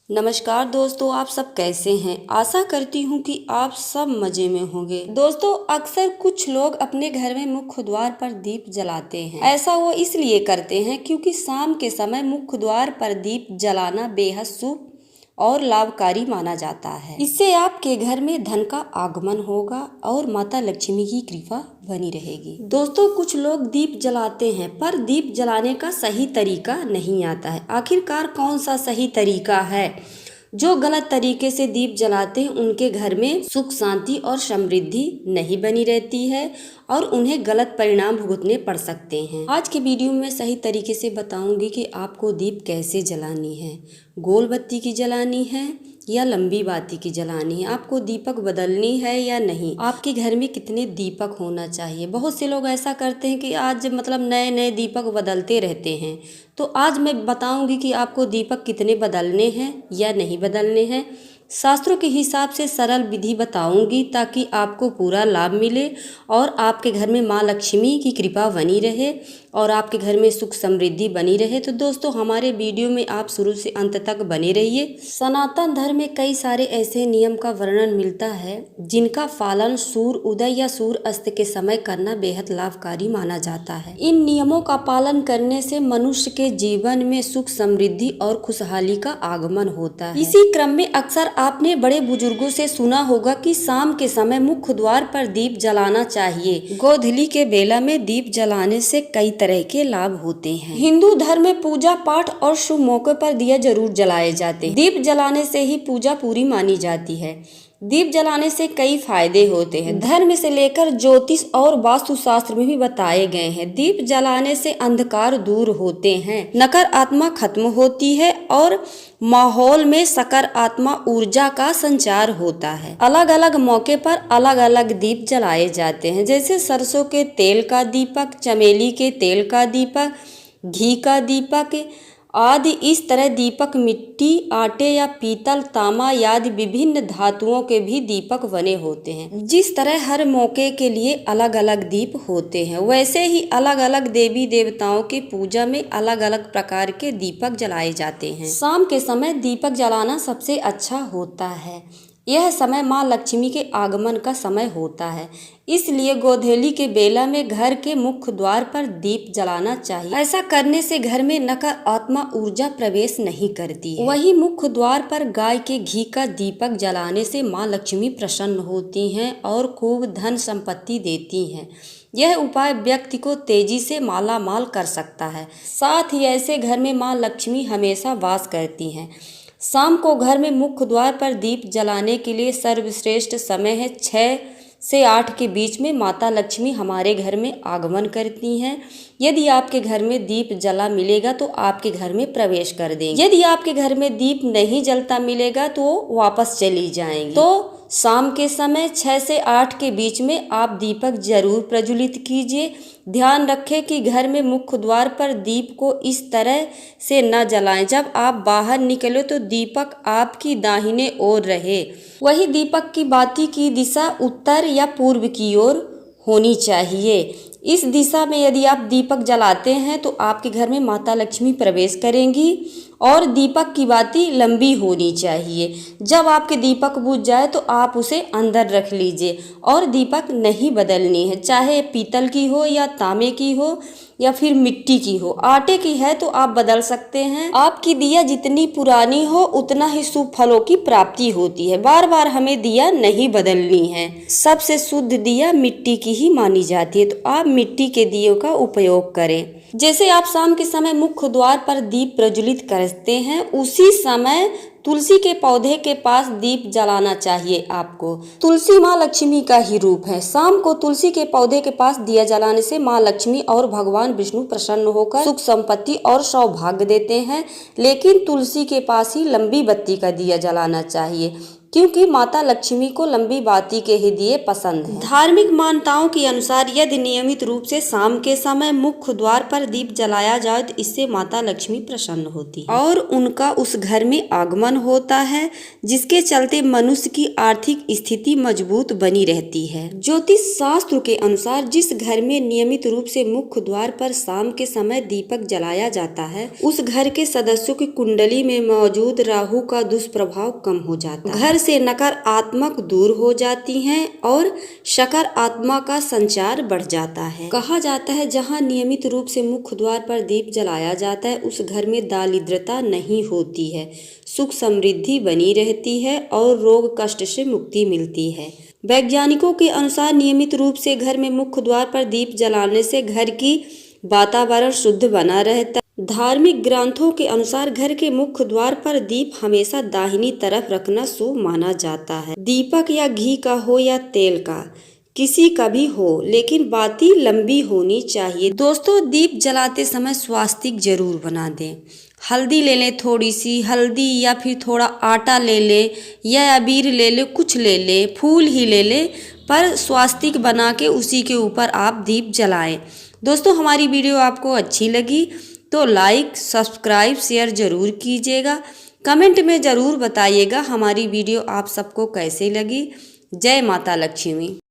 नमस्कार दोस्तों, आप सब कैसे हैं। आशा करती हूँ कि आप सब मजे में होंगे। दोस्तों, अक्सर कुछ लोग अपने घर में मुख्य द्वार पर दीप जलाते हैं। ऐसा वो इसलिए करते हैं क्योंकि शाम के समय मुख्य द्वार पर दीप जलाना बेहद शुभ और लाभकारी माना जाता है। इससे आपके घर में धन का आगमन होगा और माता लक्ष्मी की कृपा बनी रहेगी। दोस्तों, कुछ लोग दीप जलाते हैं पर दीप जलाने का सही तरीका नहीं आता है। आखिरकार कौन सा सही तरीका है? जो गलत तरीके से दीप जलाते हैं उनके घर में सुख शांति और समृद्धि नहीं बनी रहती है और उन्हें गलत परिणाम भुगतने पड़ सकते हैं। आज के वीडियो में सही तरीके से बताऊंगी कि आपको दीप कैसे जलानी है। गोल बत्ती की जलानी है या लंबी बाती की जलानी है, आपको दीपक बदलनी है या नहीं, आपके घर में कितने दीपक होना चाहिए। बहुत से लोग ऐसा करते हैं कि आज नए नए दीपक बदलते रहते हैं। तो आज मैं बताऊंगी कि आपको दीपक कितने बदलने हैं या नहीं बदलने हैं। शास्त्रों के हिसाब से सरल विधि बताऊंगी ताकि आपको पूरा लाभ मिले और आपके घर में माँ लक्ष्मी की कृपा बनी रहे और आपके घर में सुख समृद्धि बनी रहे। तो दोस्तों, हमारे वीडियो में आप शुरू से अंत तक बने रहिए। सनातन धर्म में कई सारे ऐसे नियम का वर्णन मिलता है जिनका पालन सूर्य उदय या सूर्य अस्त के समय करना बेहद लाभकारी माना जाता है। इन नियमों का पालन करने से मनुष्य के जीवन में सुख समृद्धि और खुशहाली का आगमन होता है। इसी क्रम में अक्सर आपने बड़े बुजुर्गों से सुना होगा कि शाम के समय मुख्य द्वार पर दीप जलाना चाहिए। गोधूली के बेला में दीप जलाने से कई तरह के लाभ होते हैं। हिंदू धर्म में पूजा पाठ और शुभ मौके पर दिया जरूर जलाए जाते हैं। दीप जलाने से ही पूजा पूरी मानी जाती है। दीप जलाने से कई फायदे होते हैं। धर्म से लेकर ज्योतिष और वास्तुशास्त्र में भी बताए गए हैं। दीप जलाने से अंधकार दूर होते हैं, नकारात्मक खत्म होती है और माहौल में सकारात्मक ऊर्जा का संचार होता है। अलग अलग मौके पर अलग अलग दीप जलाए जाते हैं, जैसे सरसों के तेल का दीपक, चमेली के तेल का दीपक, घी का दीपक आदि। इस तरह दीपक मिट्टी, आटे या पीतल, तांबा आदि विभिन्न धातुओं के भी दीपक बने होते हैं। जिस तरह हर मौके के लिए अलग अलग दीप होते हैं, वैसे ही अलग अलग देवी देवताओं की पूजा में अलग अलग प्रकार के दीपक जलाए जाते हैं। शाम के समय दीपक जलाना सबसे अच्छा होता है। यह समय माँ लक्ष्मी के आगमन का समय होता है, इसलिए गोधूली के बेला में घर के मुख्य द्वार पर दीप जलाना चाहिए। ऐसा करने से घर में नकारात्मक ऊर्जा प्रवेश नहीं करती है। वहीं मुख्य द्वार पर गाय के घी का दीपक जलाने से माँ लक्ष्मी प्रसन्न होती हैं और खूब धन संपत्ति देती हैं। यह उपाय व्यक्ति को तेजी से माला माल कर सकता है। साथ ही ऐसे घर में माँ लक्ष्मी हमेशा वास करती हैं। शाम को घर में मुख्य द्वार पर दीप जलाने के लिए सर्वश्रेष्ठ समय है 6 से 8 के बीच में माता लक्ष्मी हमारे घर में आगमन करती हैं। यदि आपके घर में दीप जला मिलेगा तो आपके घर में प्रवेश कर देंगे। यदि आपके घर में दीप नहीं जलता मिलेगा तो वापस चली जाएंगी। तो शाम के समय 6 से 8 के बीच में आप दीपक जरूर प्रज्वलित कीजिए। ध्यान रखें कि घर में मुख्य द्वार पर दीप को इस तरह से न जलाएं। जब आप बाहर निकले तो दीपक आपकी दाहिने ओर रहे। वही दीपक की बाती की दिशा उत्तर या पूर्व की ओर होनी चाहिए। इस दिशा में यदि आप दीपक जलाते हैं तो आपके घर में माता लक्ष्मी प्रवेश करेंगी और दीपक की बाती लंबी होनी चाहिए। जब आपके दीपक बुझ जाए तो आप उसे अंदर रख लीजिए और दीपक नहीं बदलनी है, चाहे पीतल की हो या तांबे की हो या फिर मिट्टी की हो। आटे की है तो आप बदल सकते हैं। आपकी दिया जितनी पुरानी हो उतना ही शुभ फलों की प्राप्ति होती है। बार बार हमें दिया नहीं बदलनी है। सबसे शुद्ध दिया मिट्टी की ही मानी जाती है, तो आप मिट्टी के दियों का उपयोग करें। जैसे आप शाम के समय मुख्य द्वार पर दीप प्रज्वलित करते हैं, उसी समय तुलसी के पौधे के पास दीप जलाना चाहिए आपको। तुलसी माँ लक्ष्मी का ही रूप है। शाम को तुलसी के पौधे के पास दिया जलाने से माँ लक्ष्मी और भगवान विष्णु प्रसन्न होकर सुख संपत्ति और सौभाग्य देते हैं। लेकिन तुलसी के पास ही लंबी बत्ती का दिया जलाना चाहिए। क्योंकि माता लक्ष्मी को लंबी बाती के ही दिए पसंद है। धार्मिक मान्यताओं के अनुसार यदि नियमित रूप से शाम के समय मुख्य द्वार पर दीप जलाया जाए तो इससे माता लक्ष्मी प्रसन्न होती है और उनका उस घर में आगमन होता है, जिसके चलते मनुष्य की आर्थिक स्थिति मजबूत बनी रहती है। ज्योतिष शास्त्र के अनुसार जिस घर में नियमित रूप से मुख्य द्वार पर शाम के समय दीपक जलाया जाता है, उस घर के सदस्यों की कुंडली में मौजूद राहु का दुष्प्रभाव कम हो जाता है। घर से नकारात्मक दूर हो जाती हैं और सकारात्मक का संचार बढ़ जाता है। कहा जाता है जहां नियमित रूप से मुख्य द्वार पर दीप जलाया जाता है उस घर में दारिद्रता नहीं होती है, सुख समृद्धि बनी रहती है और रोग कष्ट से मुक्ति मिलती है। वैज्ञानिकों के अनुसार नियमित रूप से घर में मुख्य द्वार पर दीप जलाने से घर की वातावरण शुद्ध बना रहता है। धार्मिक ग्रंथों के अनुसार घर के मुख्य द्वार पर दीप हमेशा दाहिनी तरफ रखना शुभ माना जाता है। दीपक या घी का हो या तेल का, किसी का भी हो, लेकिन बाती लंबी होनी चाहिए। दोस्तों, दीप जलाते समय स्वास्तिक जरूर बना दें। हल्दी ले लें, थोड़ी सी हल्दी या फिर थोड़ा आटा ले लें या अबीर ले लें, कुछ ले लें, फूल ही ले लें, पर स्वास्तिक बना के उसी के ऊपर आप दीप जलाएं। दोस्तों, हमारी वीडियो आपको अच्छी लगी तो लाइक, सब्सक्राइब, शेयर जरूर कीजिएगा। कमेंट में ज़रूर बताइएगा हमारी वीडियो आप सबको कैसे लगी। जय माता लक्ष्मी।